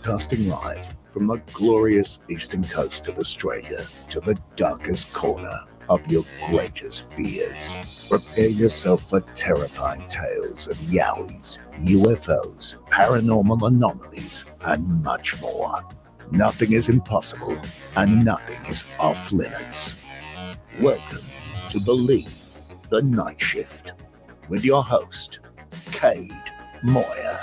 broadcasting live from the glorious eastern coast of Australia to the darkest corner of your greatest fears. Prepare yourself for terrifying tales of Yowies, UFOs, paranormal anomalies, and much more. Nothing is impossible, and nothing is off limits. Welcome to Believe the Night Shift with your host, Cade Moyer.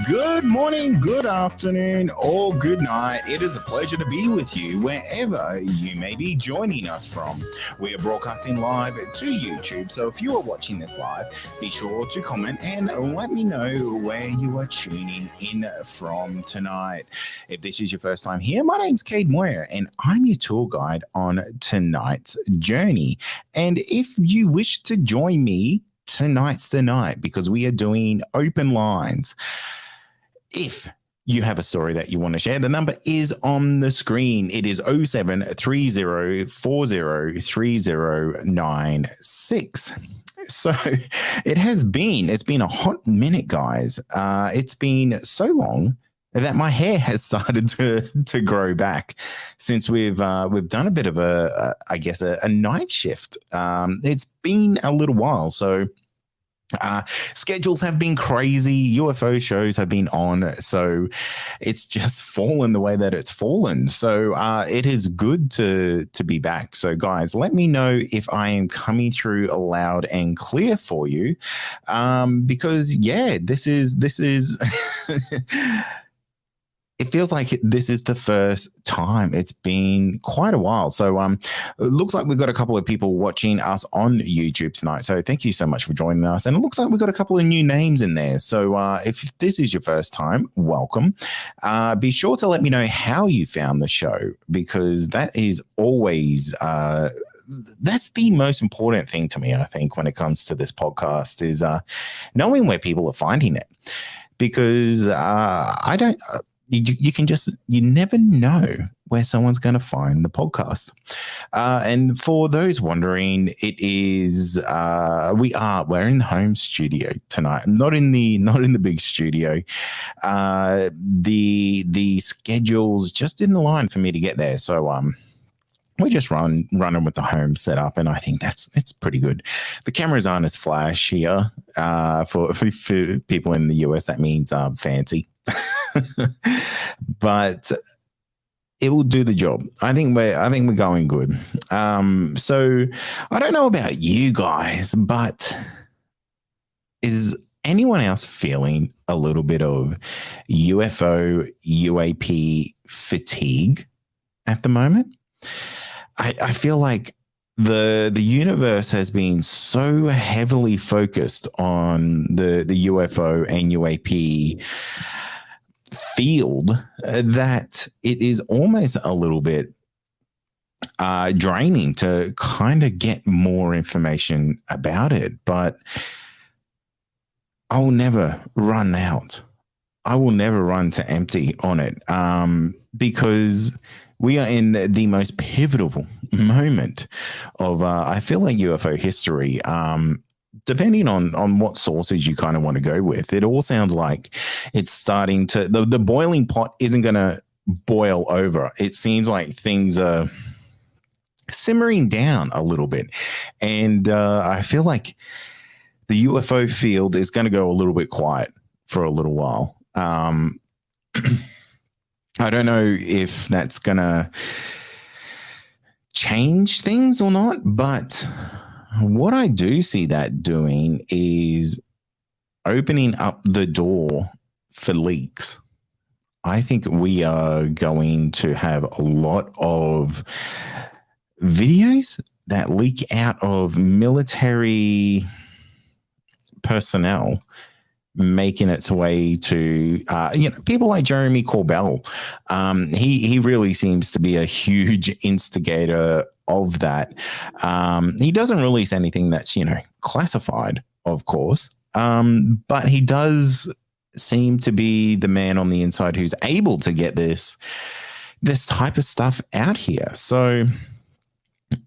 Good morning, good afternoon, or good night. It is a pleasure to be with you wherever you may be joining us from. We are broadcasting live to YouTube, so if you are watching this live, be sure to comment and let me know where you are tuning in from tonight. If this is your first time here, my name's Cade Moyer, and I'm your tour guide on tonight's journey. And if you wish to join me, tonight's the night, because we are doing open lines. If you have a story that you want to share, the number is on the screen. It is 0730403096. So it's been a hot minute, guys. It's been so long that my hair has started to grow back since we've done a bit of a night shift. It's been a little while, so schedules have been crazy. UFO shows have been on, so it's just fallen the way that it's fallen. So it is good to be back. So guys, let me know if I am coming through loud and clear for you, because this is it feels like this is the first time. It's been quite a while. So it looks like we've got a couple of people watching us on YouTube tonight. So thank you so much for joining us. And it looks like we've got a couple of new names in there. So if this is your first time, welcome. Be sure to let me know how you found the show, because that is always that's the most important thing to me, I think, when it comes to this podcast, is knowing where people are finding it. Because you never know where someone's going to find the podcast. And for those wondering, it is we're in the home studio tonight, not in the big studio. The schedules just didn't align for me to get there, so we just running with the home setup, and I think it's pretty good. The cameras aren't as flash here. For people in the US, that means fancy. But it will do the job. I think we're going good. So I don't know about you guys, but is anyone else feeling a little bit of UFO, UAP fatigue at the moment? I feel like the universe has been so heavily focused on the UFO and UAP field that it is almost a little bit draining to kind of get more information about it. But I'll never run out. I will never run to empty on it, because we are in the most pivotal moment of, I feel like, UFO history. Depending on what sources you kind of want to go with, it all sounds like it's starting to, the boiling pot isn't going to boil over. It seems like things are simmering down a little bit. And I feel like the UFO field is going to go a little bit quiet for a little while. I don't know if that's going to change things or not, but what I do see that doing is opening up the door for leaks. I think we are going to have a lot of videos that leak out of military personnel making its way to people like Jeremy Corbell. He really seems to be a huge instigator of that. He doesn't release anything that's classified, of course, but he does seem to be the man on the inside who's able to get this type of stuff out here. So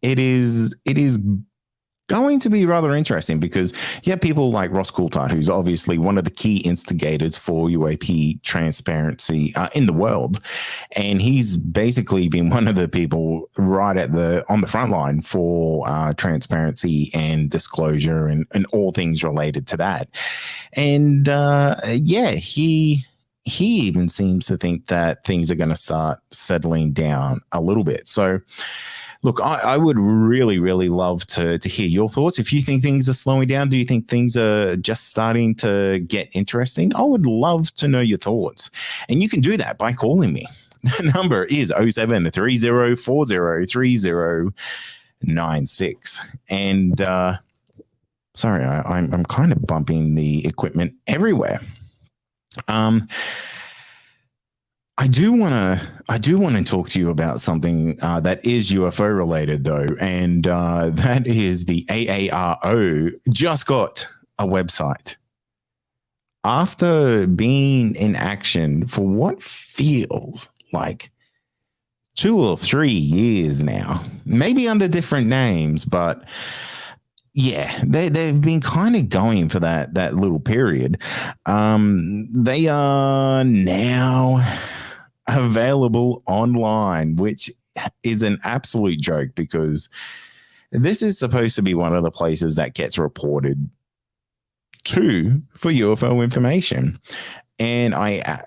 it is going to be rather interesting because you have people like Ross Coulthard, who's obviously one of the key instigators for UAP transparency in the world. And he's basically been one of the people right on the front line for transparency and disclosure and all things related to that. And he even seems to think that things are going to start settling down a little bit. So look, I would really, really love to hear your thoughts. If you think things are slowing down, do you think things are just starting to get interesting? I would love to know your thoughts. And you can do that by calling me. The number is 0730403096. And sorry, I'm kind of bumping the equipment everywhere. I do want to talk to you about something that is UFO related, though, and that is the AARO just got a website after being in action for what feels like 2 or 3 years now, maybe under different names, but yeah, they've been kind of going for that little period. They are now available online, which is an absolute joke because this is supposed to be one of the places that gets reported to for UFO information. And I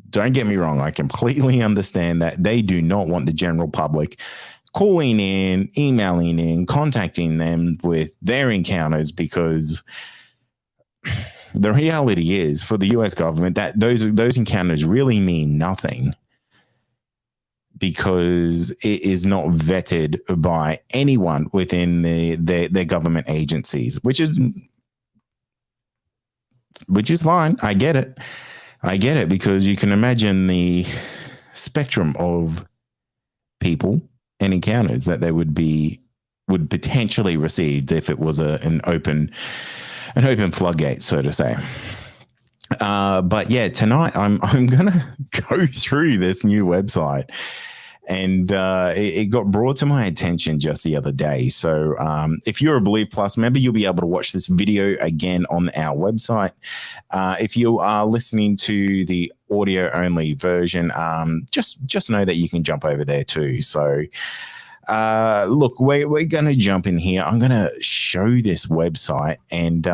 don't get me wrong, I completely understand that they do not want the general public calling in, emailing in, contacting them with their encounters, because the reality is for the US government that those encounters really mean nothing because it is not vetted by anyone within their government agencies, which is fine. I get it because you can imagine the spectrum of people and encounters that they would potentially receive if it was an open floodgate, so to say. But yeah, tonight I'm gonna go through this new website, and it got brought to my attention just the other day. So if you're a Believe Plus member, you'll be able to watch this video again on our website. If you are listening to the audio only version, just know that you can jump over there too. So look, we're going to jump in here. I'm going to show this website, and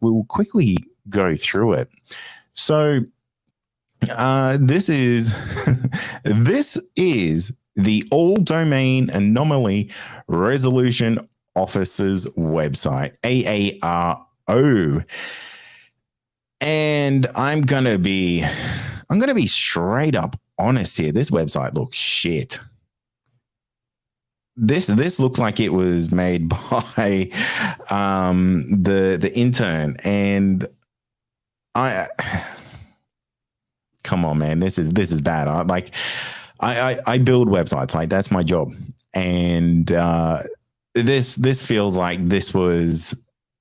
we'll quickly go through it. So this is this is the All Domain Anomaly Resolution Office's website, AARO. And I'm gonna be straight up honest here. This website looks shit. This looks like it was made by the intern, and I come on, man, this is bad. I build websites, like that's my job, and this feels like this was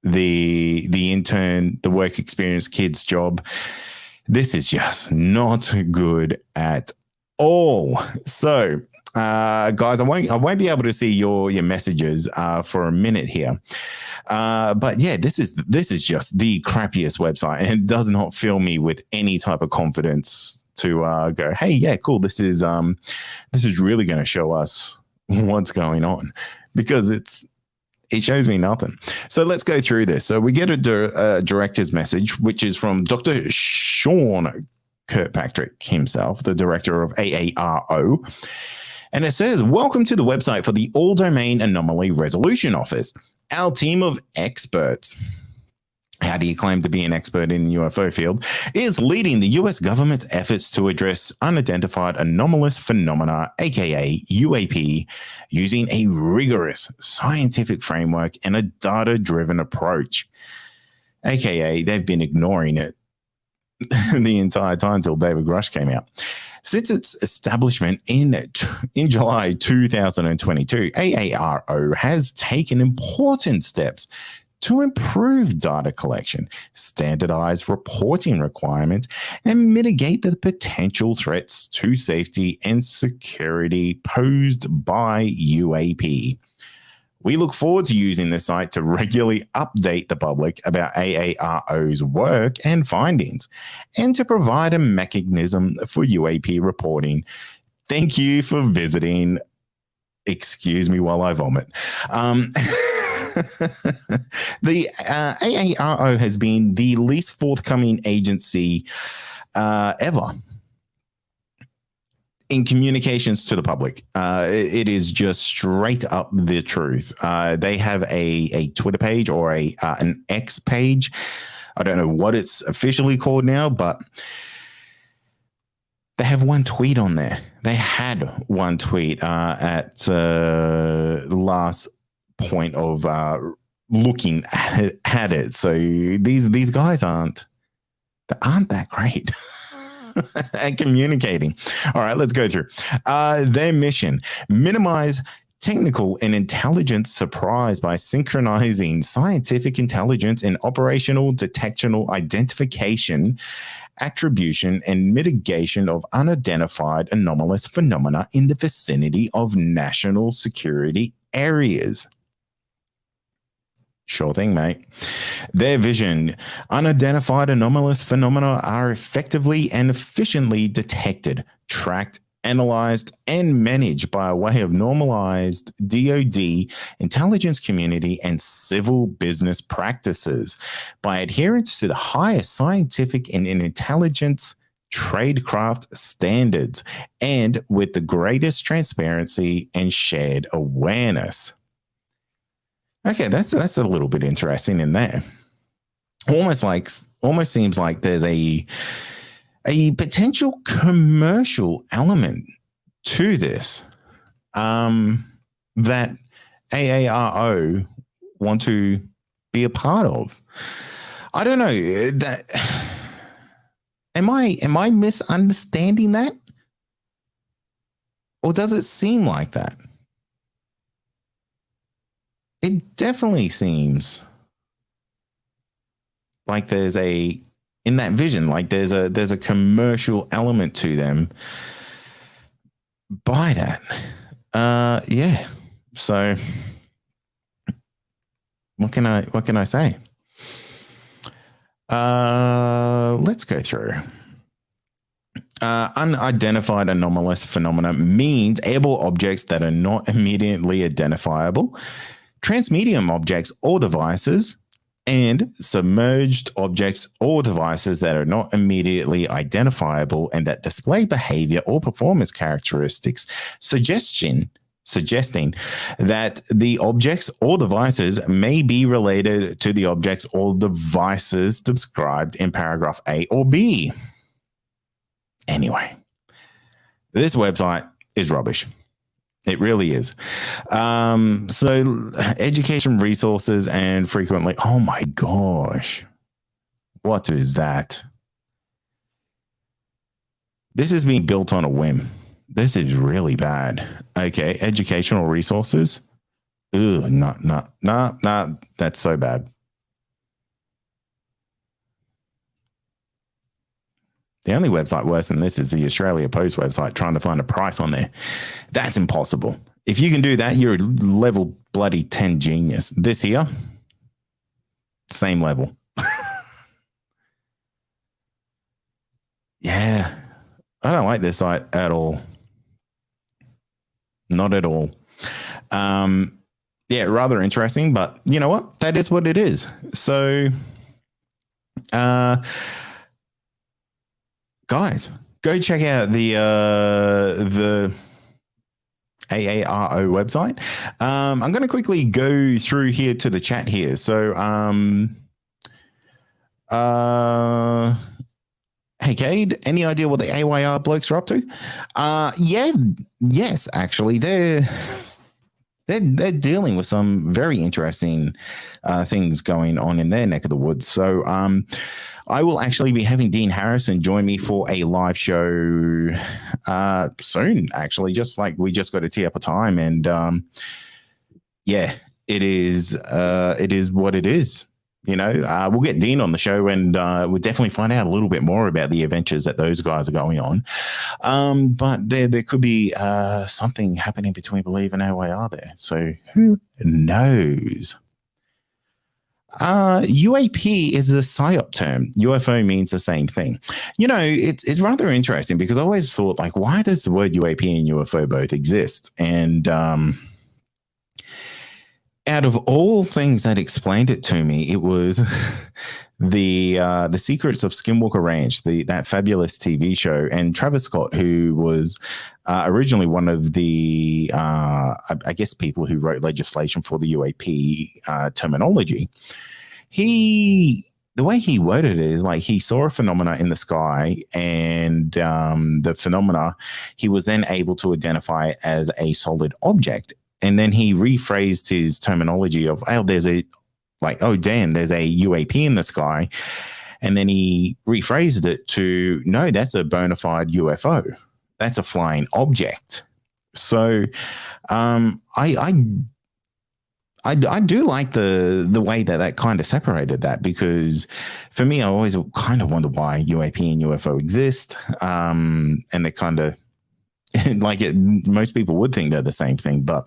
the intern, the work experience kid's job. This is just not good at all. So guys, I won't be able to see your messages for a minute here, but yeah, this is just the crappiest website, and it does not fill me with any type of confidence to go, hey, yeah, cool, this is really going to show us what's going on, because it shows me nothing. So let's go through this. So we get a director's message, which is from Dr. Sean Kirkpatrick himself, the director of AARO. And it says, welcome to the website for the All Domain Anomaly Resolution Office. Our team of experts, how do you claim to be an expert in the UFO field, is leading the US government's efforts to address unidentified anomalous phenomena, aka UAP, using a rigorous scientific framework and a data-driven approach. AKA, they've been ignoring it the entire time until David Grush came out. Since its establishment in July 2022, AARO has taken important steps to improve data collection, standardize reporting requirements, and mitigate the potential threats to safety and security posed by UAP. We look forward to using this site to regularly update the public about AARO's work and findings, and to provide a mechanism for UAP reporting. Thank you for visiting. Excuse me while I vomit. The AARO has been the least forthcoming agency ever in communications to the public. It is just straight up the truth. They have a Twitter page or an X page. I don't know what it's officially called now, but they have one tweet on there. They had one tweet at the last point of looking at it. So these guys aren't that great at communicating. All right, let's go through their mission: minimize technical and intelligence surprise by synchronizing scientific intelligence and operational detectional identification, attribution, and mitigation of unidentified anomalous phenomena in the vicinity of national security areas. Sure thing, mate. Their vision: unidentified anomalous phenomena are effectively and efficiently detected, tracked, analyzed, and managed by a way of normalized DoD, intelligence community, and civil business practices by adherence to the highest scientific and intelligence tradecraft standards, and with the greatest transparency and shared awareness. Okay, that's a little bit interesting in there. Almost seems like there's a potential commercial element to this that AARO want to be a part of. I don't know. That am I misunderstanding that? Or does it seem like that? It definitely seems like there's in that vision, like there's a commercial element to them by that. Yeah. So what can I say? Let's go through. Unidentified anomalous phenomena means airborne objects that are not immediately identifiable, transmedium objects or devices, and submerged objects or devices that are not immediately identifiable and that display behavior or performance characteristics suggesting that the objects or devices may be related to the objects or devices described in paragraph A or B. Anyway, this website is rubbish. It really is. So education resources and frequently, oh my gosh, what is that? This is being built on a whim. This is really bad. Okay, educational resources. Ugh, no, that's so bad. The only website worse than this is the Australia Post website, trying to find a price on there. That's impossible. If you can do that, you're a level bloody 10 genius. This here, same level. Yeah, I don't like this site at all. Not at all. Yeah, rather interesting, but you know what? That is what it is. So, guys, go check out the AARO website. I'm going to quickly go through here to the chat here. So, hey, Cade, any idea what the AYR blokes are up to? Yes, actually, they're dealing with some very interesting things going on in their neck of the woods. So, I will actually be having Dean Harrison join me for a live show soon, actually, just like we just got to tee up a time. And yeah, it is what it is. We'll get Dean on the show, and we'll definitely find out a little bit more about the adventures that those guys are going on. But there could be something happening between Believe and AOAR there. So who knows? UAP is a PSYOP term. UFO means the same thing. It's rather interesting because I always thought, like, why does the word UAP and UFO both exist? And out of all things that explained it to me, it was the Secrets of Skinwalker Ranch, that fabulous TV show, and Travis Scott, who was originally one of the I guess people who wrote legislation for the UAP terminology. The way he worded it is like he saw a phenomena in the sky, and the phenomena he was then able to identify as a solid object. And then he rephrased his terminology of, there's a UAP in the sky. And then he rephrased it to, no, that's a bona fide UFO. That's a flying object. So I do like the way that kind of separated that, because for me, I always kind of wonder why UAP and UFO exist. And they kind of, most people would think they're the same thing, but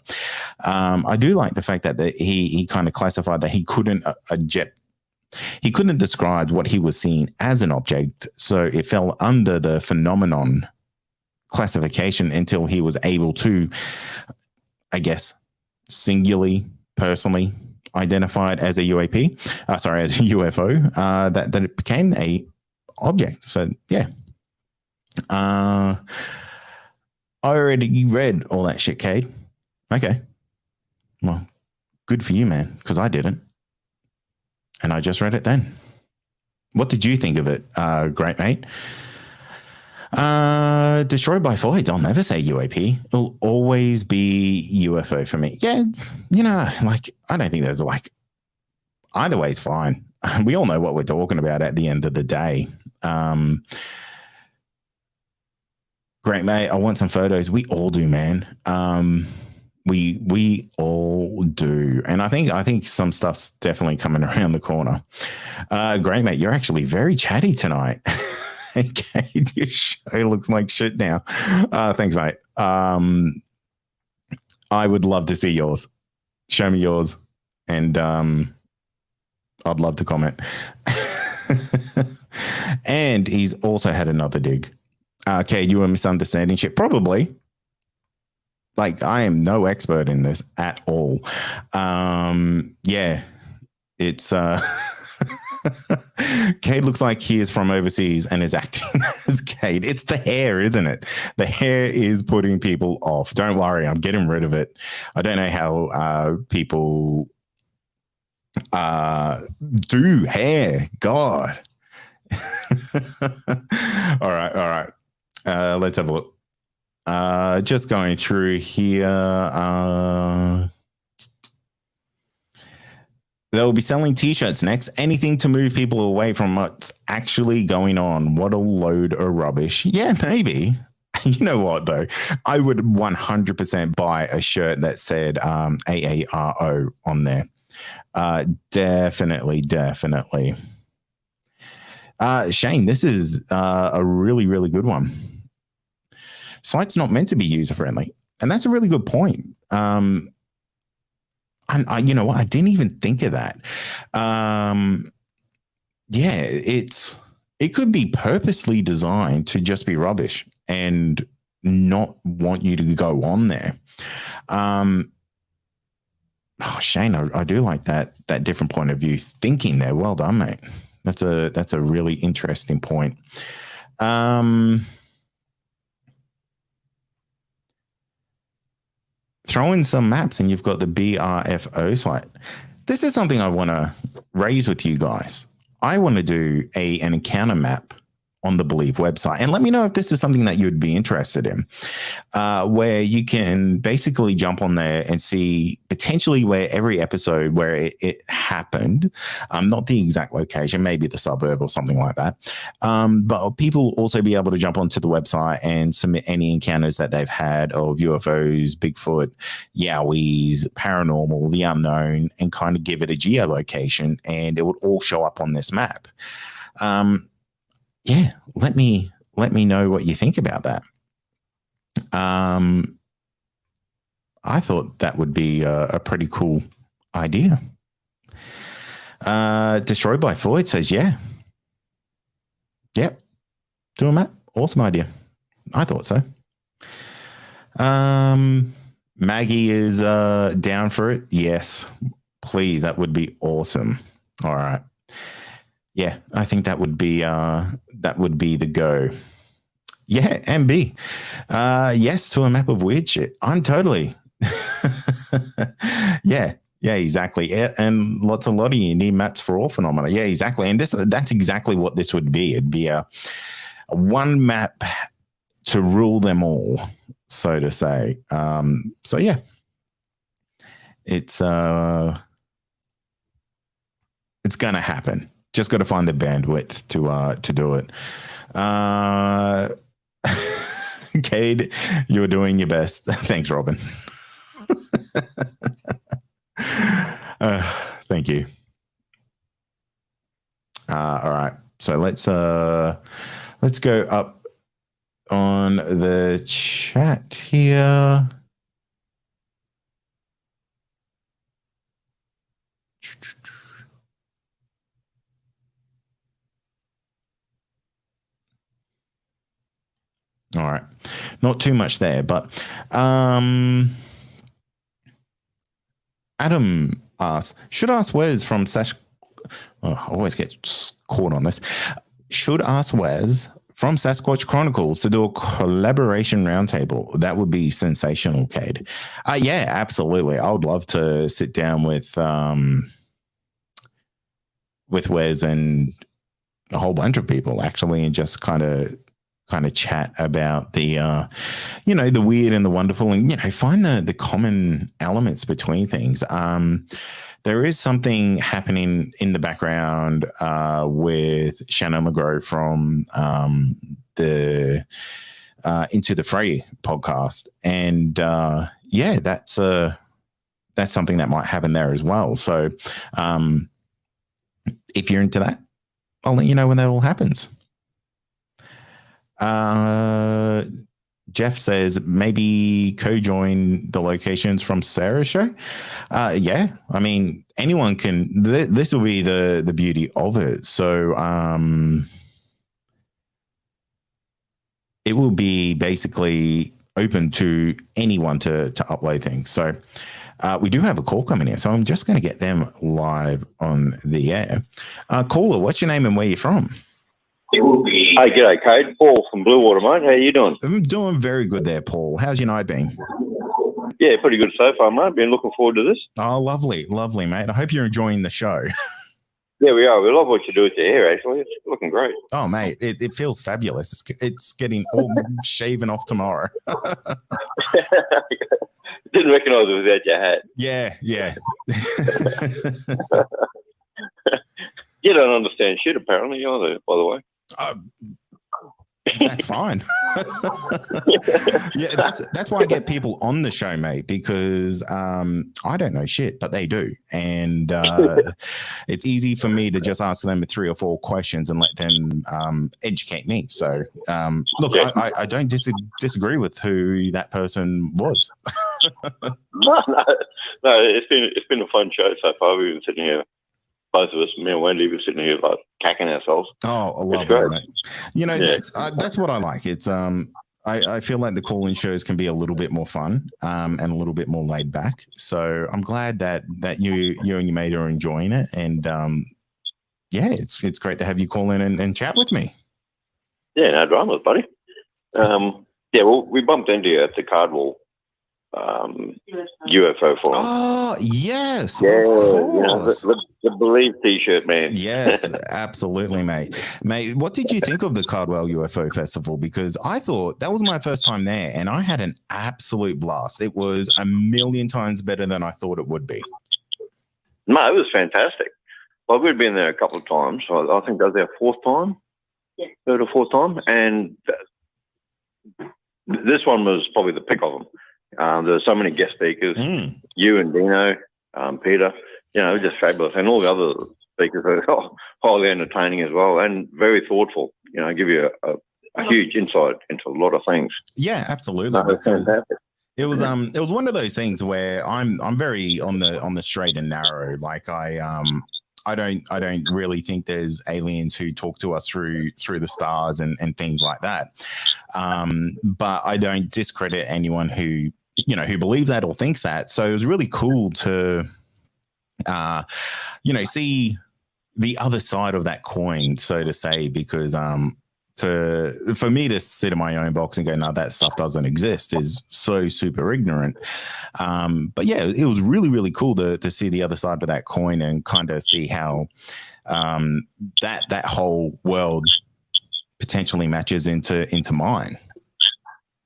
I do like the fact that he kind of classified that he couldn't describe what he was seeing as an object, so it fell under the phenomenon classification until he was able to, I guess, singularly, personally identified as a UAP, as a UFO, that it became a object. So yeah. I already read all that shit, Cade. Okay. Well, good for you, man, because I didn't. And I just read it then. What did you think of it, great mate? Destroyed by voids. I'll never say UAP. It'll always be UFO for me. Yeah, I don't think there's either way is fine. We all know what we're talking about at the end of the day. Great, mate. I want some photos. We all do, man. We all do. And I think some stuff's definitely coming around the corner. Great, mate. You're actually very chatty tonight. Okay, your show looks like shit now. Thanks, mate. I would love to see yours. Show me yours. And I'd love to comment. And he's also had another dig. Okay, you were misunderstanding shit. Probably. I am no expert in this at all. Yeah, it's Cade looks like he is from overseas and is acting as Cade. It's the hair, isn't it? The hair is putting people off. Don't worry, I'm getting rid of it. I don't know how people do hair. God. All right. Let's have a look. Just going through here. They'll be selling t-shirts next. Anything to move people away from what's actually going on. What a load of rubbish. Yeah, maybe. You know what, though? I would 100% buy a shirt that said AARO on there. Definitely. Shane, this is a really, really good one. Site's not meant to be user-friendly. And that's a really good point. And you know what? I didn't even think of that. Yeah, it could be purposely designed to just be rubbish and not want you to go on there. Shane, I do like that different point of view thinking there. Well done, mate. That's a really interesting point. Throw in some maps and you've got the BRFO site. This is something I want to raise with you guys. I want to do an encounter map on the Believe website. And let me know if this is something that you'd be interested in, where you can basically jump on there and see potentially where every episode where it happened, not the exact location, maybe the suburb or something like that. But people will also be able to jump onto the website and submit any encounters that they've had of UFOs, Bigfoot, Yowies, paranormal, the unknown, and kind of give it a geolocation, and it would all show up on this map. Yeah, let me know what you think about that. I thought that would be a pretty cool idea. Destroyed by Floyd says, yeah. Yep. Do a map. Awesome idea. I thought so. Maggie is down for it. Yes, please. That would be awesome. All right. Yeah, I think that would be the go. Yeah, MB. Yes to a map of weird shit. I'm totally. Yeah, exactly. Yeah, and lots of you need maps for all phenomena. Yeah, exactly. And that's exactly what this would be. It'd be a one map to rule them all, so to say. So yeah. It's gonna happen. Just got to find the bandwidth to do it. Cade, you're doing your best. Thanks, Robin. Thank you. All right. So let's go up on the chat here. All right. Not too much there, but Adam asks, should ask Wes from Sash. Oh, I always get caught on this. Should ask Wes from Sasquatch Chronicles to do a collaboration roundtable. That would be sensational, Cade. Yeah, absolutely. I would love to sit down with Wes and a whole bunch of people actually, and just kind of chat about the the weird and the wonderful, and find the common elements between things. There is something happening in the background with Shannon McGraw from the Into the Fray podcast, and that's something that might happen there as well. So if you're into that, I'll let you know when that all happens. Jeff says maybe co-join the locations from Sarah's show. Yeah, I mean, anyone can. This will be the beauty of it. So it will be basically open to anyone to upload things. So we do have a call coming in, so I'm just going to get them live on the air. Caller, what's your name and where you're from? Hey, g'day, Cade. Paul from Bluewater, mate. How you doing? I'm doing very good there, Paul. How's your night been? Yeah, pretty good so far, mate. Been looking forward to this. Oh, lovely, mate. I hope you're enjoying the show. Yeah, we are. We love what you do with your hair, actually. It's looking great. Oh, mate, it feels fabulous. It's getting all shaven off tomorrow. Didn't recognise it without your hat. Yeah. You don't understand shit, apparently, either, by the way. That's fine. Yeah, that's why I get people on the show, mate, because I don't know shit, but they do. And it's easy for me to just ask them 3 or 4 questions and let them educate me. So, look, yeah. I don't disagree with who that person was. No, it's been a fun show so far. We've been sitting here. Both of us, me and Wendy, we're sitting here like cacking ourselves. Oh, I love that, mate. That's what I like. It's I feel like the call-in shows can be a little bit more fun and a little bit more laid back. So I'm glad that you and your mate are enjoying it, and it's great to have you call in and chat with me. Yeah, no dramas, buddy. Well, we bumped into you at the Cardwell UFO forum. Oh, yes, Yeah, of you know, course. the Believe T-shirt, man. Yes, absolutely, mate. Mate, what did you think of the Cardwell UFO Festival? Because I thought that was my first time there, and I had an absolute blast. It was a million times better than I thought it would be. No, it was fantastic. Well, we'd been there a couple of times. I think that was our fourth time, third or fourth time, and this one was probably the pick of them. There were so many guest speakers. You and Dino, Peter, you know, just fabulous, and all the other speakers were highly entertaining as well, and very thoughtful. You know, give you a huge insight into a lot of things. Yeah, absolutely. No, it was fantastic. It was one of those things where I'm very on the straight and narrow. Like I don't really think there's aliens who talk to us through the stars and things like that. But I don't discredit anyone who believes that or thinks that. So it was really cool to see the other side of that coin, so to say, because for me to sit in my own box and go, no, that stuff doesn't exist is so super ignorant. But yeah, it was really, really cool to see the other side of that coin and kind of see how that whole world potentially matches into mine.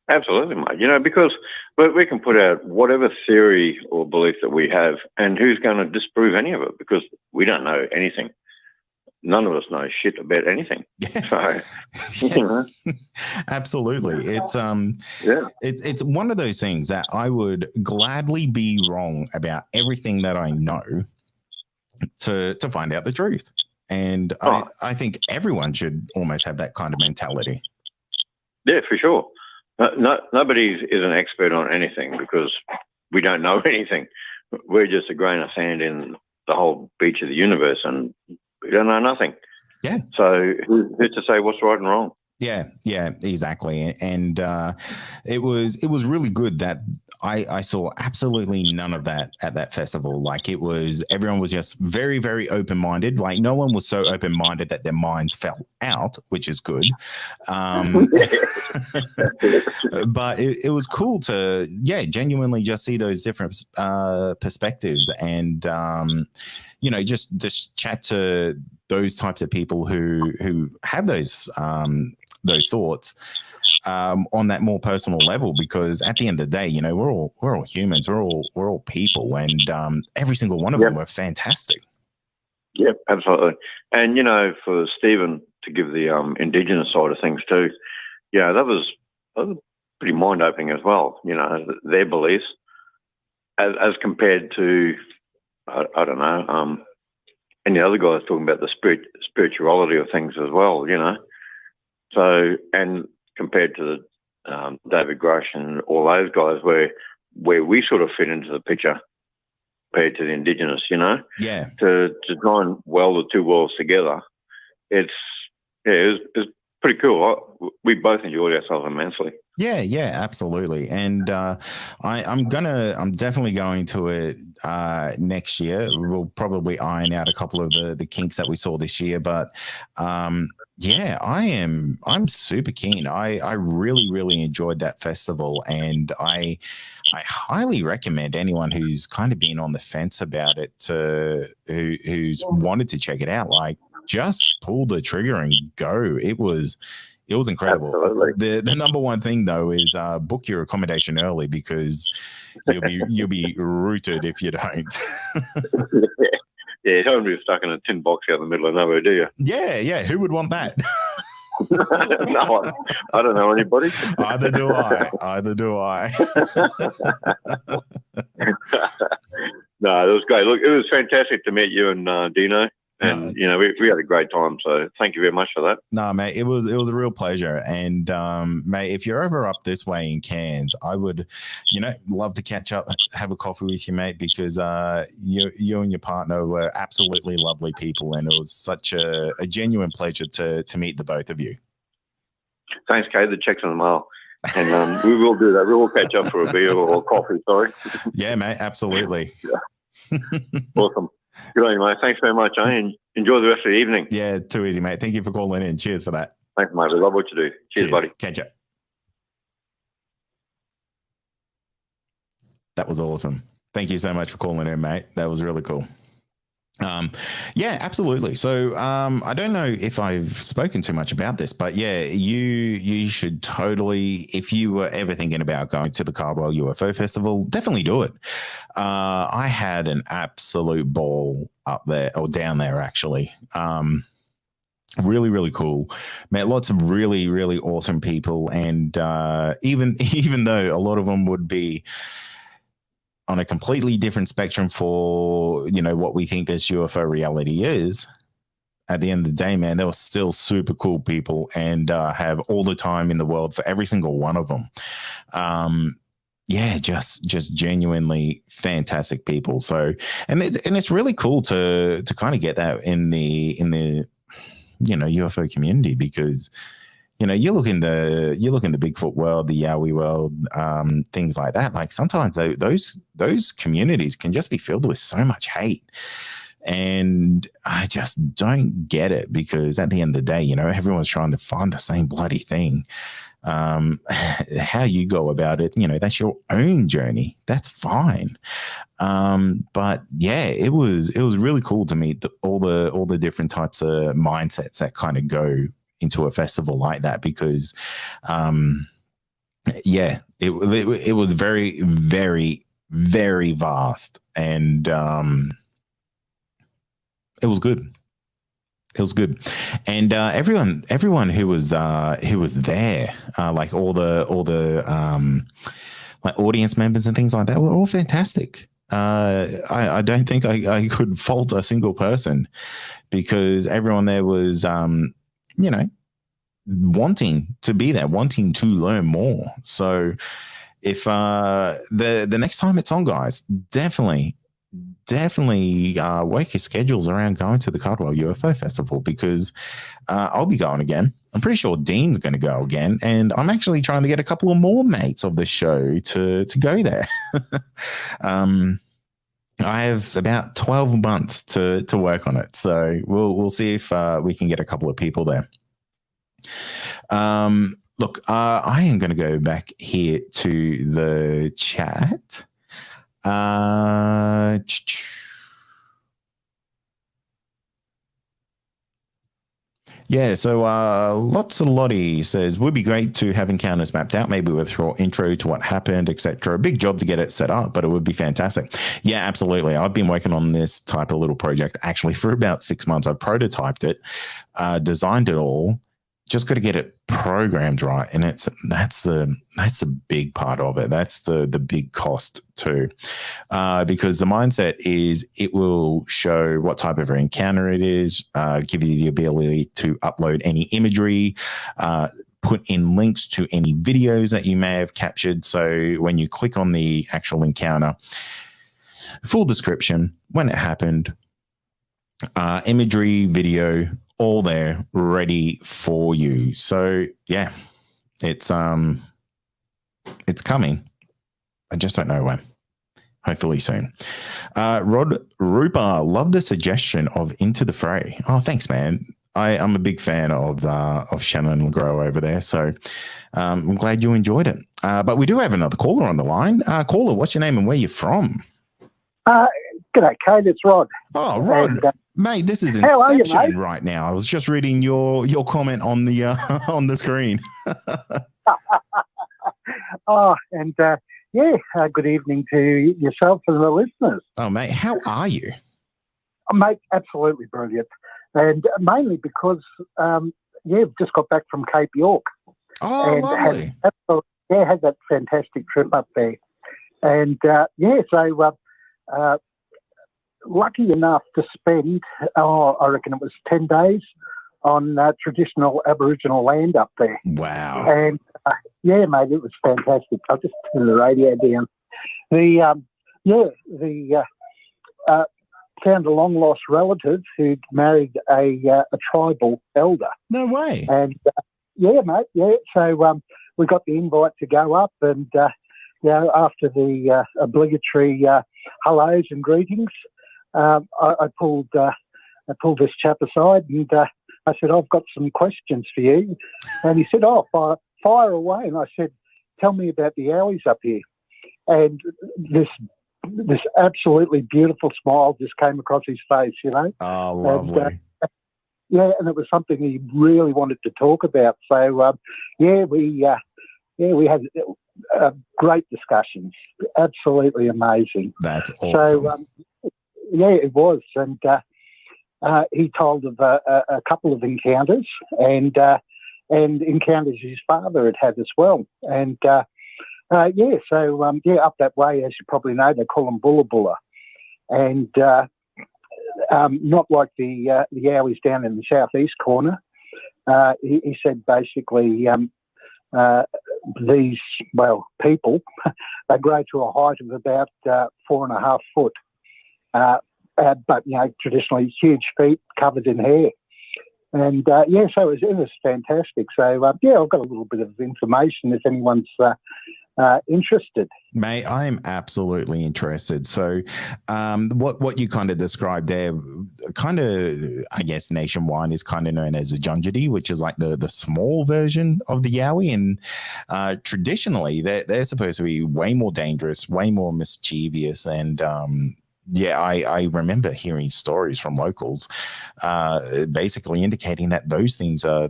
Absolutely, mate. You know, because we can put out whatever theory or belief that we have, and who's going to disprove any of it? Because we don't know anything. None of us know shit about anything. So, you know. Absolutely. It's one of those things that I would gladly be wrong about everything that I know to find out the truth. And I think everyone should almost have that kind of mentality. Yeah, for sure. Nobody is an expert on anything because we don't know anything. We're just a grain of sand in the whole beach of the universe, and we don't know nothing. Yeah. So who's to say what's right and wrong? Yeah, exactly. And it was really good that I saw absolutely none of that at that festival. Like everyone was just very, very open-minded. Like no one was so open-minded that their minds fell out, which is good. But it was cool to, genuinely just see those different perspectives and, just chat to those types of people who have those thoughts on that more personal level, because at the end of the day, we're all humans, we're all people, and every single one of them were fantastic. Yep, absolutely. And for Stephen to give the Indigenous side of things too, that was pretty mind opening as well. Their beliefs as compared to I don't know any other guys talking about the spirituality of things as well. So, and compared to David Grush and all those guys, where we sort of fit into the picture compared to the Indigenous, Yeah. To try and weld the two worlds together, it's pretty cool. We both enjoyed ourselves immensely. Yeah, absolutely. And I'm definitely going to it next year. We'll probably iron out a couple of the kinks that we saw this year, but I'm super keen. I really, really enjoyed that festival, and I highly recommend anyone who's kind of been on the fence about it who's wanted to check it out. Like, just pull the trigger and go. It was incredible. Absolutely. The number one thing though is book your accommodation early, because you'll be rooted if you don't. Yeah, you don't want to be stuck in a tin box out in the middle of nowhere, do you? Yeah. Who would want that? No, I don't know anybody. Either do I. No, it was great. Look, it was fantastic to meet you and Dino. And we had a great time, so thank you very much for that. No, mate, it was a real pleasure. And mate, if you're ever up this way in Cairns, I would, love to catch up, have a coffee with you, mate, because you and your partner were absolutely lovely people, and it was such a genuine pleasure to meet the both of you. Thanks, Kate. The check's in the mail, and we will do that. We will catch up for a beer or coffee. Sorry. Yeah, mate, absolutely. Yeah. Awesome. Good on you, mate. Thanks very much, and enjoy the rest of the evening. Yeah, too easy, mate. Thank you for calling in. Cheers for that. Thanks, mate. We love what you do. Cheers. Buddy. Catch up. That was awesome. Thank you so much for calling in, mate. That was really cool. Yeah, absolutely. So I don't know if I've spoken too much about this, but yeah, you should totally, if you were ever thinking about going to the Cardwell UFO Festival, definitely do it. I had an absolute ball up there, or down there actually. Really, really cool. Met lots of really, really awesome people, and even though a lot of them would be on a completely different spectrum for, what we think this UFO reality is, at the end of the day, man, they were still super cool people, and have all the time in the world for every single one of them. Yeah, just genuinely fantastic people. So, and it's really cool to kind of get that in the UFO community, because you look in the Bigfoot world, the Yowie world, things like that. Like sometimes those communities can just be filled with so much hate, and I just don't get it, because at the end of the day, everyone's trying to find the same bloody thing. How you go about it, that's your own journey. That's fine. But yeah, it was really cool to meet all the different types of mindsets that kind of go into a festival like that, because yeah, it was very, very, very vast, and it was good. It was good, and everyone who was there, like all the like audience members and things like that, were all fantastic. I don't think I could fault a single person, because everyone there was wanting to be there, wanting to learn more. So if the next time it's on, guys, definitely work your schedules around going to the Cardwell UFO Festival, because I'll be going again. I'm pretty sure Dean's going to go again, and I'm actually trying to get a couple of more mates of the show to go there. I have about 12 months to work on it, so we'll see if we can get a couple of people there. Look, I am going to go back here to the chat. Yeah, so lots of Lottie says, would be great to have encounters mapped out, maybe with your intro to what happened, etc. Big job to get it set up, but it would be fantastic. Yeah, absolutely. I've been working on this type of little project actually for about 6 months. I've prototyped it, designed it all. Just got to get it programmed right, and that's the big part of it. That's the big cost too, because the mindset is it will show what type of encounter it is, give you the ability to upload any imagery, put in links to any videos that you may have captured. So when you click on the actual encounter, full description, when it happened, imagery, video, all there ready for you. So yeah, it's coming. I just don't know when. Hopefully soon. Rod Rupa, love the suggestion of Into the Fray. Oh, thanks, man. I'm a big fan of Shannon LeGros over there. So I'm glad you enjoyed it. But we do have another caller on the line. Caller, what's your name and where you're from? G'day, Kate. It's Rod. Oh, Rod. And, mate, this is Inception right now. I was just reading your comment on the on the screen. Good evening to yourself and the listeners. Oh, mate, how are you? Mate, absolutely brilliant. And mainly because, just got back from Cape York. Oh, and lovely. Had that fantastic trip up there. And, lucky enough to spend, I reckon it was 10 days on traditional Aboriginal land up there. Wow. And, mate, it was fantastic. I'll just turn the radio down. Found a long-lost relative who'd married a tribal elder. No way. And, so we got the invite to go up, and, after the obligatory hellos and greetings, I pulled this chap aside, and I said, I've got some questions for you. And he said, fire away. And I said, tell me about the Yowies up here. and this absolutely beautiful smile just came across his face, you know. Oh, lovely. And, yeah, and it was something he really wanted to talk about. So, we had great discussions. Absolutely amazing. That's awesome. So, it was. And he told of a couple of encounters and encounters his father had as well. And, up that way, as you probably know, they call them Bulla Bulla. And not like the Yowies down in the southeast corner. He said basically these, people, they grow to a height of about 4.5 foot. But, traditionally huge feet covered in hair. And, so it was fantastic. So, I've got a little bit of information if anyone's interested. Mate, I am absolutely interested. So what you kind of described there, kind of, I guess, nationwide is kind of known as a Junjidi, which is like the small version of the Yowie. And traditionally, they're supposed to be way more dangerous, way more mischievous. And I remember hearing stories from locals basically indicating that those things are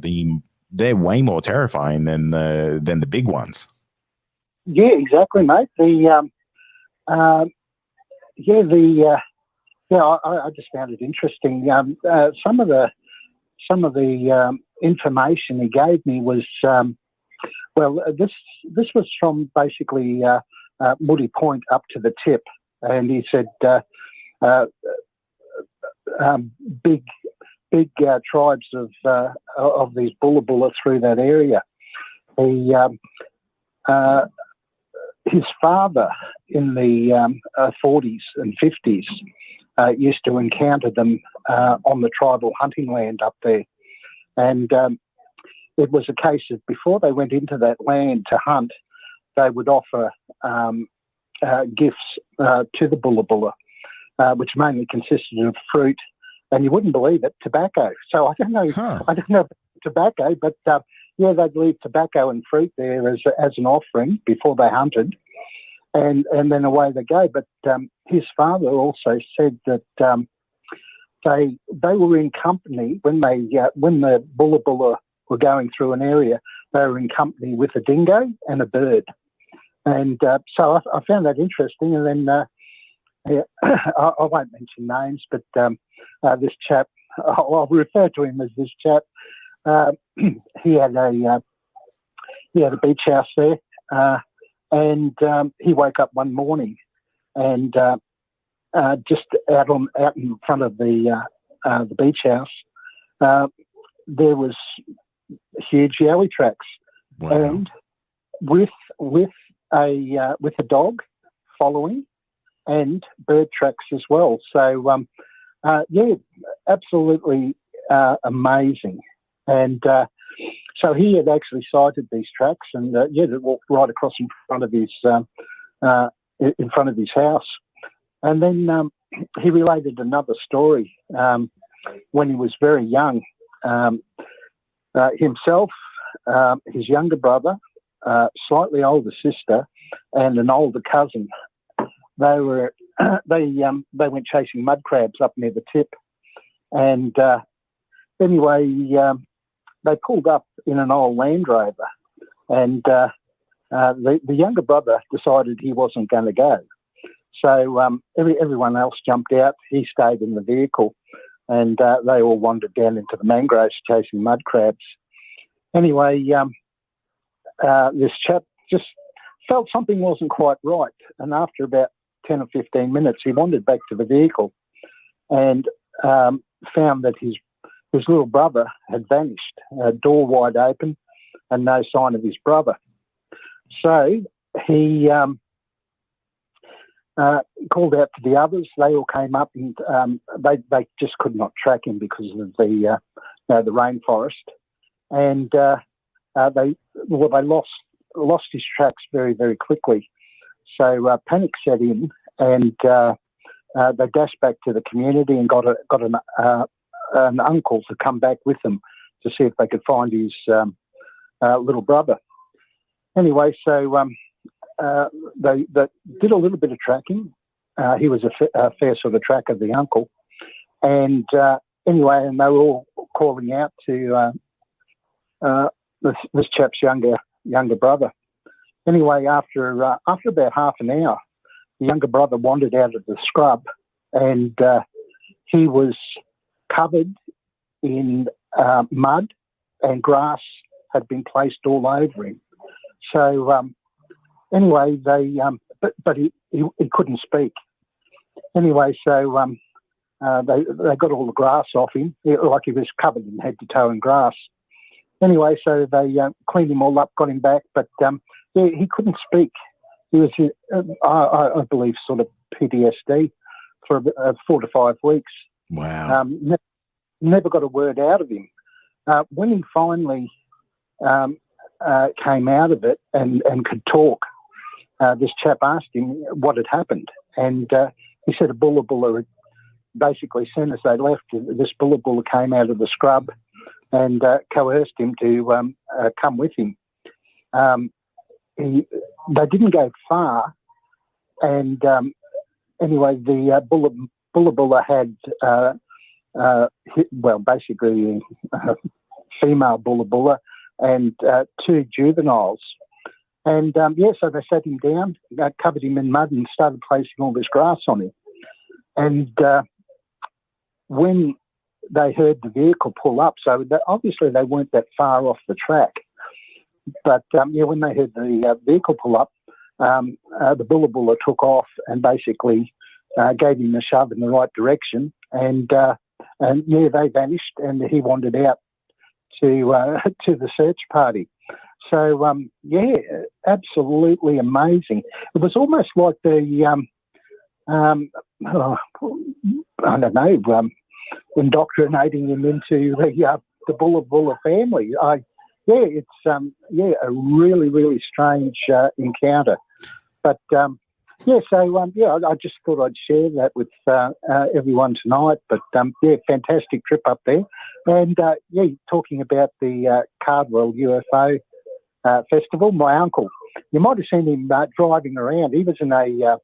they're way more terrifying than the big ones. Yeah, exactly, mate. I just found it interesting. Some of the information he gave me was, this was from basically Moody Point up to the tip, and he said big tribes of these Bulla Bulla through that area. His father in the 40s and 50s used to encounter them on the tribal hunting land up there. And it was a case of before they went into that land to hunt, they would offer gifts to the Bulla Bulla, which mainly consisted of fruit. And you wouldn't believe it, tobacco. So I don't know about tobacco, but they'd leave tobacco and fruit there as an offering before they hunted, and then away they go. But his father also said that they were in company when the Bulla Bulla were going through an area. They were in company with a dingo and a bird, and so I found that interesting. And then I won't mention names, but this chap, I'll refer to him as this chap. He had a beach house there, and he woke up one morning, and just out in front of the beach house, there was huge yowie tracks, wow. And with a dog following, and bird tracks as well. So absolutely amazing. And so he had actually sighted these tracks, and they walked right across in front of his house. And then he related another story when he was very young. Himself, his younger brother, slightly older sister, and an older cousin. They went chasing mud crabs up near the tip, and anyway. They pulled up in an old Land Rover, and the younger brother decided he wasn't going to go. So everyone else jumped out. He stayed in the vehicle, and they all wandered down into the mangroves chasing mud crabs. Anyway, this chap just felt something wasn't quite right, and after about 10 or 15 minutes, he wandered back to the vehicle and found that his little brother had vanished, door wide open, and no sign of his brother. So he called out to the others. They all came up, and they just could not track him because of the rainforest, and they lost his tracks very, very quickly. So panic set in, and they dashed back to the community and got an uncle to come back with them to see if they could find his little brother. Anyway, so they did a little bit of tracking. He was a fair sort of tracker, the uncle. And anyway, and they were all calling out to this chap's younger brother. Anyway, after about half an hour, the younger brother wandered out of the scrub, and he was covered in mud, and grass had been placed all over him. So anyway, but he couldn't speak. Anyway, so they got all the grass off him, like he was covered in head to toe in grass. Anyway, so they cleaned him all up, got him back, but he couldn't speak. He was, I believe, sort of PTSD for 4 to 5 weeks. Wow. Never got a word out of him. When he finally came out of it and could talk, this chap asked him what had happened, and he said a bulla had basically, as soon as they left, this bulla came out of the scrub and coerced him to come with him. They didn't go far, and anyway, the bulla had basically female bulla and 2 juveniles. And so they sat him down, covered him in mud, and started placing all this grass on him. And when they heard the vehicle pull up, so obviously they weren't that far off the track, but when they heard the vehicle pull up, the bulla took off and basically gave him a shove in the right direction, and they vanished, and he wandered out to the search party. So absolutely amazing. It was almost like the I don't know, indoctrinating him into the Bulla family. It's a really, really strange encounter. But I just thought I'd share that with everyone tonight. But fantastic trip up there, and talking about the Cardwell UFO festival. My uncle, you might have seen him driving around. He was in an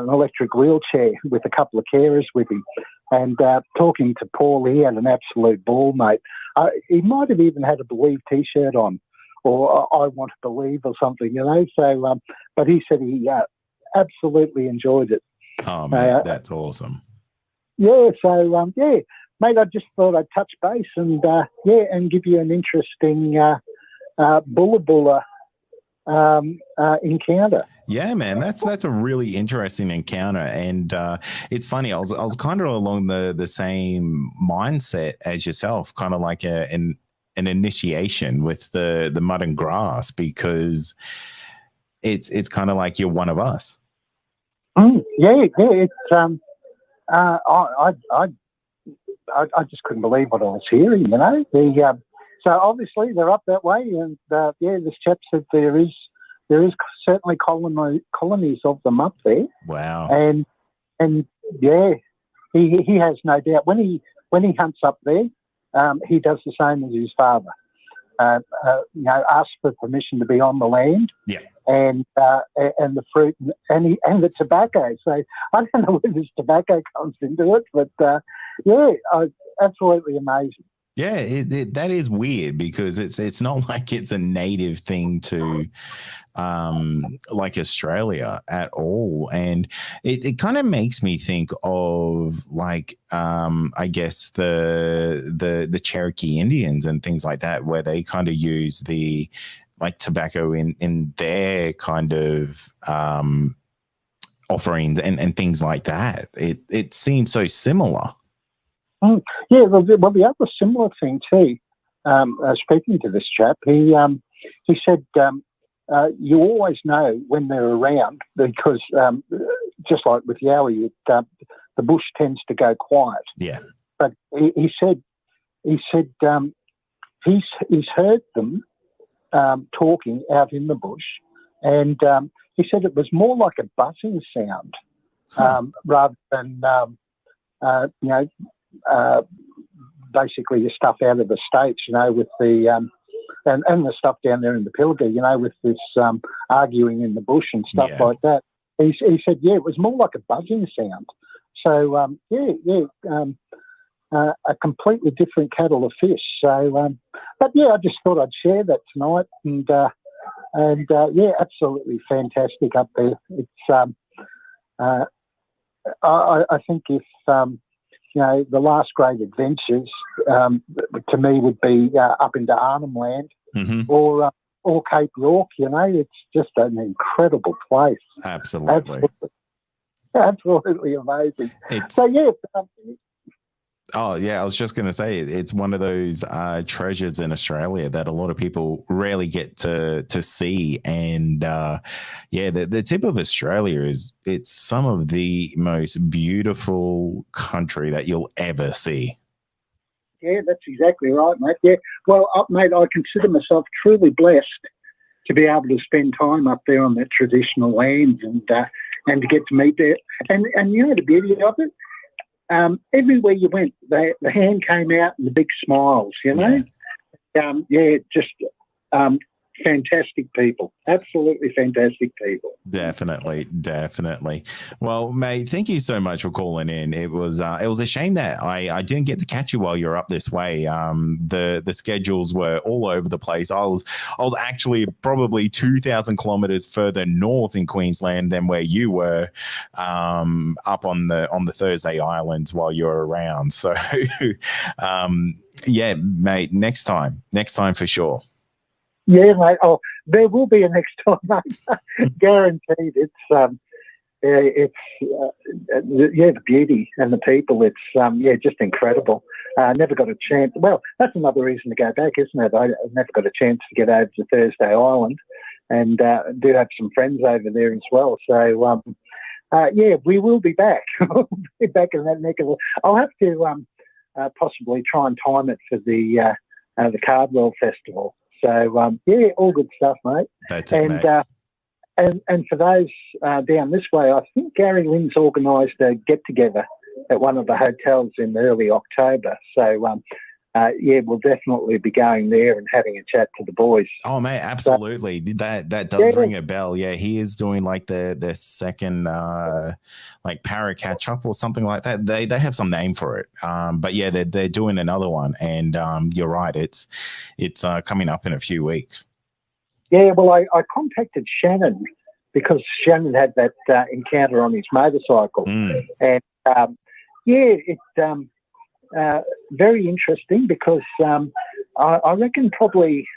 electric wheelchair with a couple of carers with him, and talking to Paul, he had an absolute ball, mate. He might have even had a Believe T-shirt on, or I Want to Believe or something, So, but he said he absolutely enjoyed it. Oh, man, that's awesome. Yeah, so, mate, I just thought I'd touch base and, and give you an interesting Bulla encounter. Yeah, man, that's a really interesting encounter, and it's funny. I was kind of along the same mindset as yourself, kind of like an initiation with the mud and grass, because it's kind of like you're one of us. It's I just couldn't believe what I was hearing. So obviously they're up that way, and this chap said there is certainly colonies of them up there. Wow. And he has no doubt when he hunts up there, he does the same as his father. Asks for permission to be on the land. Yeah. And the fruit and the tobacco. So I don't know where this tobacco comes into it, but absolutely amazing. Yeah, that is weird, because it's not like it's a native thing to like Australia at all, and it kind of makes me think of like I guess the Cherokee Indians and things like that, where they kind of use the like tobacco in their kind of offerings and things like that. It seems so similar. Well, the other similar thing too, speaking to this chap, he said you always know when they're around, because just like with Yowie, the bush tends to go quiet. Yeah. But he said he's heard them talking out in the bush, and he said it was more like a buzzing sound rather than basically the stuff out of the States, with the and the stuff down there in the Pilliga, with this arguing in the bush and stuff like that. He said, it was more like a buzzing sound. So, a completely different kettle of fish. So, but I just thought I'd share that tonight, and absolutely fantastic up there. It's I think if the last great adventures to me would be up into Arnhem Land or Cape York. It's just an incredible place. Absolutely. Absolutely amazing. I was just going to say it's one of those treasures in Australia that a lot of people rarely get to see. And the tip of Australia it's some of the most beautiful country that you'll ever see. Yeah, that's exactly right, mate. Yeah, well, mate, I consider myself truly blessed to be able to spend time up there on that traditional lands and to get to meet there. And the beauty of it, everywhere you went, the hand came out and the big smiles, just fantastic people. Absolutely fantastic people. Definitely. Well, mate, thank you so much for calling in. It was a shame that I didn't get to catch you while you're up this way. The schedules were all over the place. I was actually probably 2,000 kilometers further north in Queensland than where you were, up on the Thursday Islands while you were around. So, mate, next time for sure. Yeah, mate. Oh, there will be a next time, mate. Guaranteed. It's the beauty and the people. It's just incredible. Never got a chance. Well, that's another reason to go back, isn't it? I never got a chance to get over to Thursday Island, and do have some friends over there as well. So, we will be back. We'll be back in that neck of the. I'll have to possibly try and time it for the Cardwell Festival. So, all good stuff, mate. That's it, mate. And for those down this way, I think Gary Lynn's organised a get-together at one of the hotels in early October. So, we'll definitely be going there and having a chat to the boys. Oh, mate, absolutely. That does ring a bell. Yeah, he is doing like the second like para catch up or something like that. They have some name for it. But yeah, they're doing another one, and you're right. It's coming up in a few weeks. Yeah, well, I contacted Shannon because Shannon had that encounter on his motorcycle, and very interesting because I reckon probably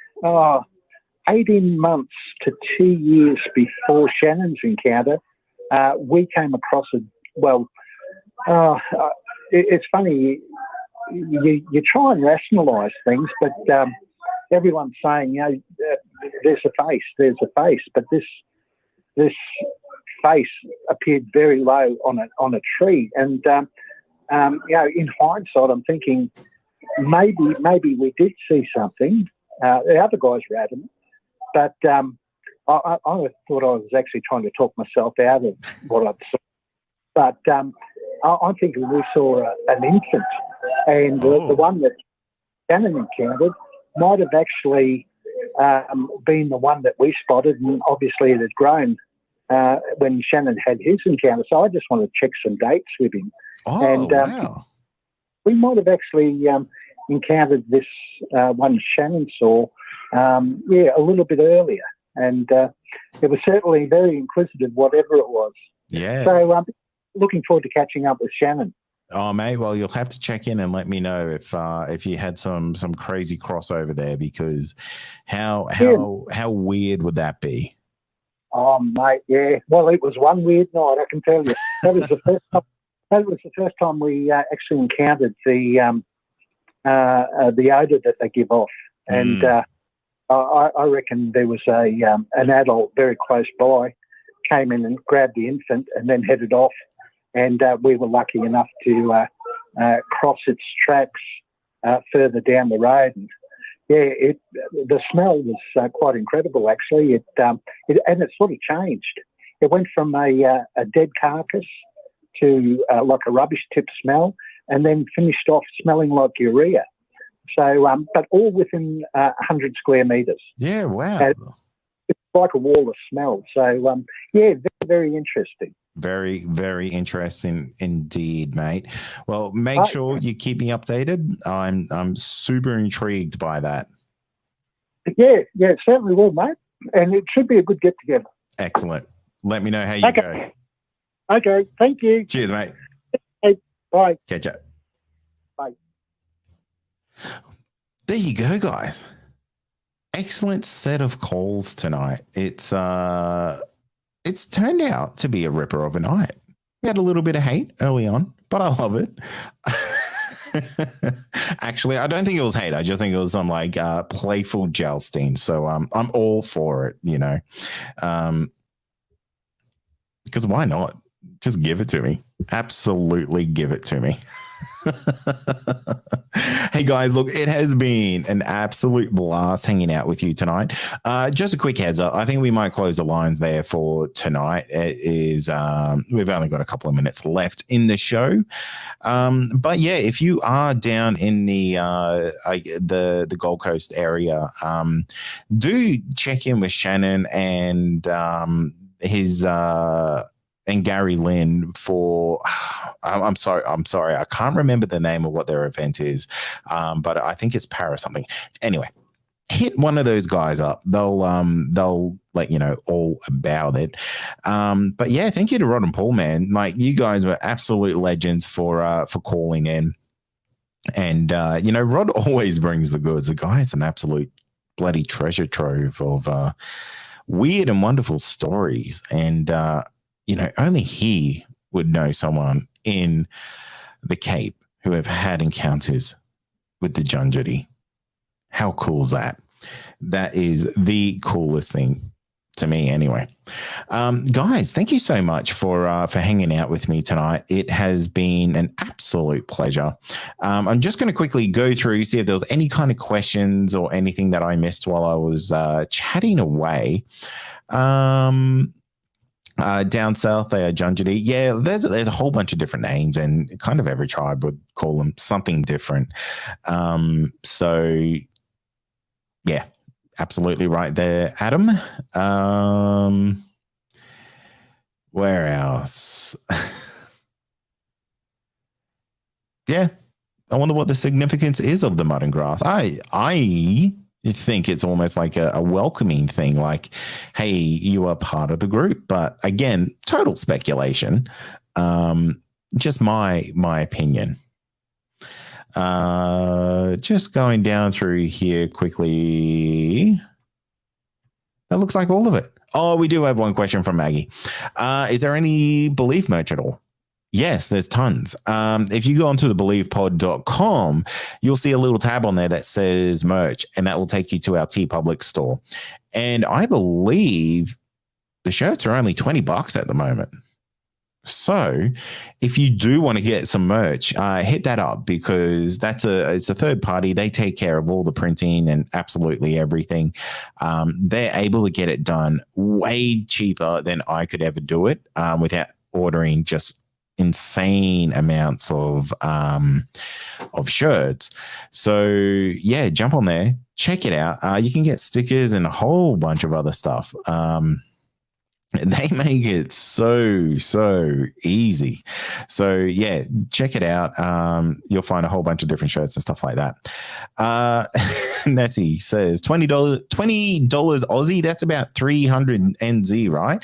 18 months to 2 years before Shannon's encounter, we came across it's funny, you try and rationalise things, but everyone's saying, there's a face, but this face appeared very low on a tree, and in hindsight, I'm thinking maybe we did see something. The other guys were adamant, but I thought I was actually trying to talk myself out of what I'd saw. But I'm thinking we saw an infant, and the one that Shannon encountered might have actually been the one that we spotted, and obviously it had grown when Shannon had his encounter. So I just want to check some dates with him. Wow. We might have actually encountered this one Shannon saw, a little bit earlier. And it was certainly very inquisitive, whatever it was. Yeah. So looking forward to catching up with Shannon. Oh, mate, well, you'll have to check in and let me know if you had some crazy crossover there, because how weird would that be? Oh, mate, yeah. Well, it was one weird night, I can tell you. That was the first time we actually encountered the odour that they give off, and I reckon there was an adult very close by, came in and grabbed the infant and then headed off, and we were lucky enough to cross its tracks further down the road. And the smell was quite incredible, actually. It sort of changed. It went from a dead carcass to like a rubbish tip smell, and then finished off smelling like urea. So, but all within 100 square metres. Yeah, wow. And it's like a wall of smell. So, yeah, very, very interesting. Very, very interesting indeed, mate. Well, make sure you keep me updated. I'm super intrigued by that. Yeah, certainly will, mate. And it should be a good get together. Excellent. Let me know how you go. Okay, thank you. Cheers, mate. Hey, bye. Catch up. Bye. There you go, guys. Excellent set of calls tonight. It's turned out to be a ripper of a night. We had a little bit of hate early on, but I love it. Actually, I don't think it was hate. I just think it was some like playful jousting. So I'm all for it, you know. Because why not? Just give it to me. Absolutely give it to me. Hey guys, look, it has been an absolute blast hanging out with you tonight. Just a quick heads up. I think we might close the lines there for tonight. It is we've only got a couple of minutes left in the show. But yeah, if you are down in the Gold Coast area, do check in with Shannon and his and Gary Lynn for I'm sorry, I can't remember the name of what their event is, but I think it's Para something. Anyway, hit one of those guys up. They'll let you know all about it. But yeah, thank you to Rod and Paul, man. Like, you guys were absolute legends for calling in. And you know, Rod always brings the goods. The guy is an absolute bloody treasure trove of weird and wonderful stories. And you know, only he would know someone in the Cape who have had encounters with the Junjity. How cool is that? That is the coolest thing to me anyway. Guys, thank you so much for hanging out with me tonight. It has been an absolute pleasure. I'm just going to quickly go through, see if there was any kind of questions or anything that I missed while I was chatting away. Down south, they are Junjity. Yeah, there's a whole bunch of different names, and kind of every tribe would call them something different. So, yeah, absolutely right there, Adam. Where else? Yeah, I wonder what the significance is of the mud and grass. I think it's almost like a welcoming thing, like, hey, you are part of the group. But again, total speculation. Just my opinion. Just going down through here quickly. That looks like all of it. Oh, we do have one question from Maggie. Is there any Believe merch at all? Yes, there's tons. If you go onto the believepod.com, you'll see a little tab on there that says merch, and that will take you to our TeePublic store. And I believe the shirts are only $20 at the moment. So if you do want to get some merch, hit that up, because it's a third party. They take care of all the printing and absolutely everything. They're able to get it done way cheaper than I could ever do it without ordering just insane amounts of shirts. So yeah, jump on there, check it out. You can get stickers and a whole bunch of other stuff. They make it so easy. So yeah, check it out. You'll find a whole bunch of different shirts and stuff like that. Nessie says $20 Aussie. That's about 300 NZ, right?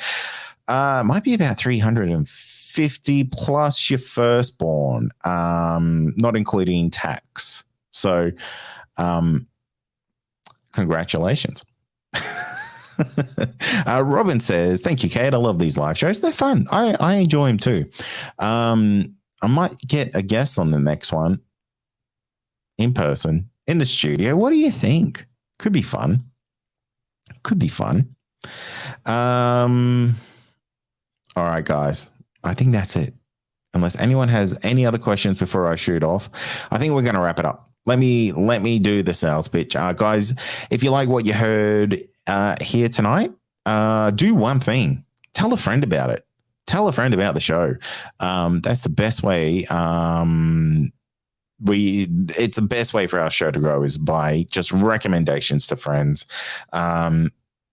Might be about 350 plus your firstborn, not including tax. So congratulations. Robin says, thank you, Kate. I love these live shows. They're fun. I enjoy them too. I might get a guest on the next one in person in the studio. What do you think? Could be fun. All right, guys. I think that's it. Unless anyone has any other questions before I shoot off, I think we're going to wrap it up. Let me do the sales pitch. Guys, if you like what you heard here tonight, do one thing. Tell a friend about it. Tell a friend about the show. That's the best way it's the best way for our show to grow is by just recommendations to friends.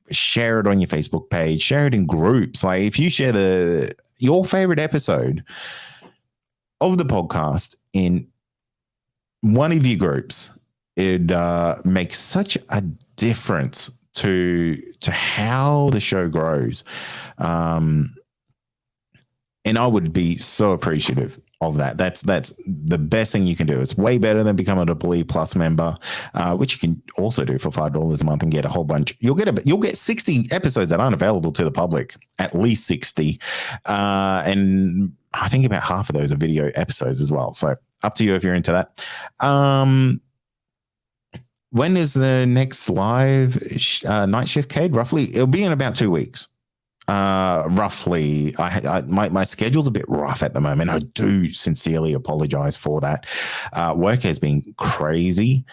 Share it on your Facebook page, share it in groups. Like if you share your favorite episode of the podcast in one of your groups, it makes such a difference to how the show grows. And I would be so appreciative of that. That's the best thing you can do. It's way better than becoming a Believe Plus member, which you can also do for $5 a month and get a whole bunch. You'll get 60 episodes that aren't available to the public, at least 60, and I think about half of those are video episodes as well. So up to you if you're into that. When is the next live night shift, Cade? Roughly, it'll be in about 2 weeks. Roughly. My schedule's a bit rough at the moment. I do sincerely apologize for that. Work has been crazy.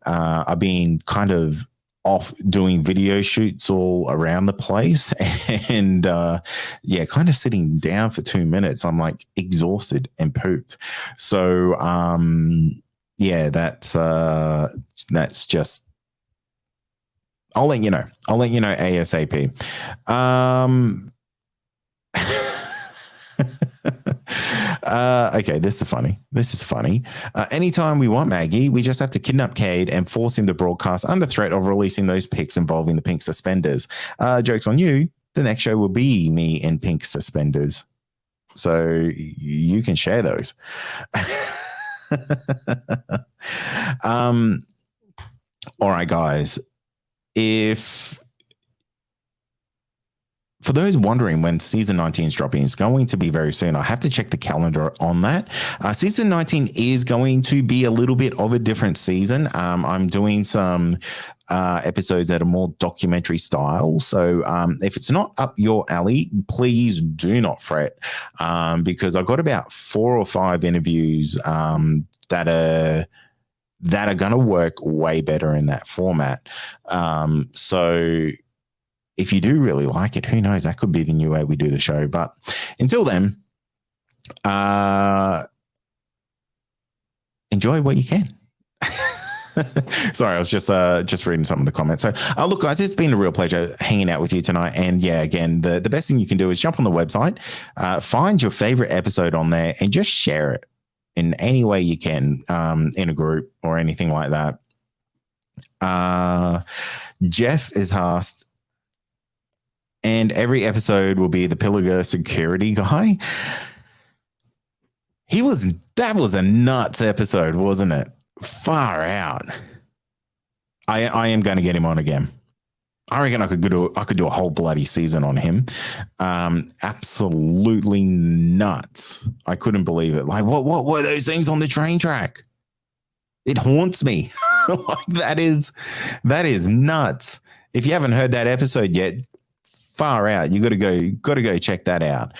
I've been kind of off doing video shoots all around the place, and kind of sitting down for 2 minutes, I'm like exhausted and pooped. So that's just, I'll let you know ASAP. Okay, this is funny. Anytime we want Maggie, we just have to kidnap Cade and force him to broadcast under threat of releasing those pics involving the pink suspenders. Joke's on you. The next show will be me in pink suspenders. So you can share those. All right, guys. For those wondering when season 19 is dropping, it's going to be very soon. I have to check the calendar on that. Season 19 is going to be a little bit of a different season. I'm doing some episodes that are more documentary style. So if it's not up your alley, please do not fret, because I've got about 4 or 5 interviews that are going to work way better in that format. So if you do really like it, who knows? That could be the new way we do the show. But until then, enjoy what you can. Sorry, I was just reading some of the comments. So, look, guys, it's been a real pleasure hanging out with you tonight. And yeah, again, the best thing you can do is jump on the website, find your favorite episode on there, and just share it in any way you can, in a group or anything like that. Jeff is asked, and every episode will be the Pilliger security guy. That was a nuts episode, wasn't it? Far out. I am going to get him on again. I reckon I could do a whole bloody season on him. Absolutely nuts. I couldn't believe it. Like, what were those things on the train track? It haunts me. Like, that is nuts. If you haven't heard that episode yet, far out. You got to go check that out.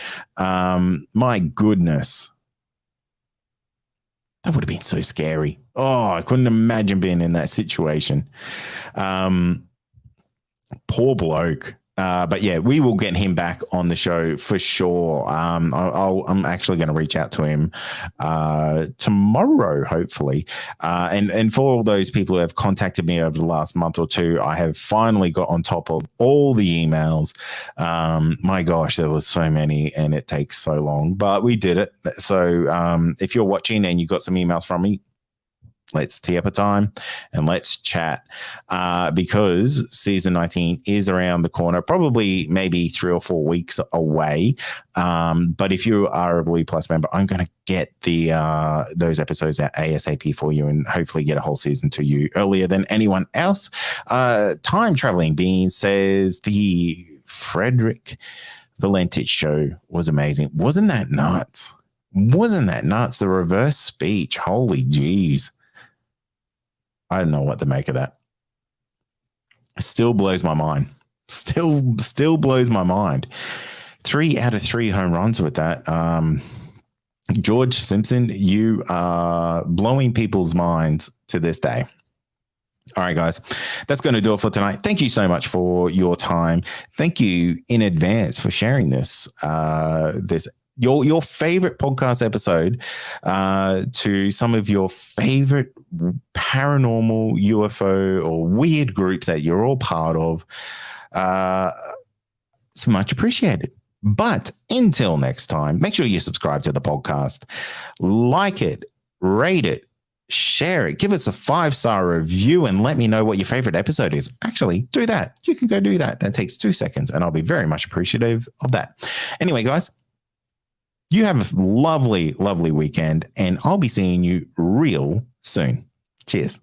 My goodness. That would have been so scary. Oh, I couldn't imagine being in that situation. Poor bloke. But yeah, we will get him back on the show for sure. I'm actually going to reach out to him tomorrow, hopefully. And for all those people who have contacted me over the last month or two, I have finally got on top of all the emails. My gosh, there was so many, and it takes so long, but we did it. So if you're watching and you got some emails from me, let's tee up a time and let's chat, because season 19 is around the corner, probably maybe 3 or 4 weeks away. But if you are a Believe Plus member, I'm going to get those episodes out ASAP for you and hopefully get a whole season to you earlier than anyone else. Time Traveling Bean says the Frederick Valentich show was amazing. Wasn't that nuts? The reverse speech. Holy jeez. I don't know what to make of that. Still blows my mind. Still blows my mind. 3 out of 3 home runs with that. George Simpson, you are blowing people's minds to this day. All right, guys, that's going to do it for tonight. Thank you so much for your time. Thank you in advance for sharing this your favorite podcast episode to some of your favorite paranormal UFO or weird groups that you're all part of. It's much appreciated. But until next time, make sure you subscribe to the podcast, like it, rate it, share it, give us a 5-star review, and let me know what your favorite episode is. Actually, do that. You can go do that. That takes 2 seconds, and I'll be very much appreciative of that. Anyway, guys, you have a lovely, lovely weekend, and I'll be seeing you real soon. Cheers.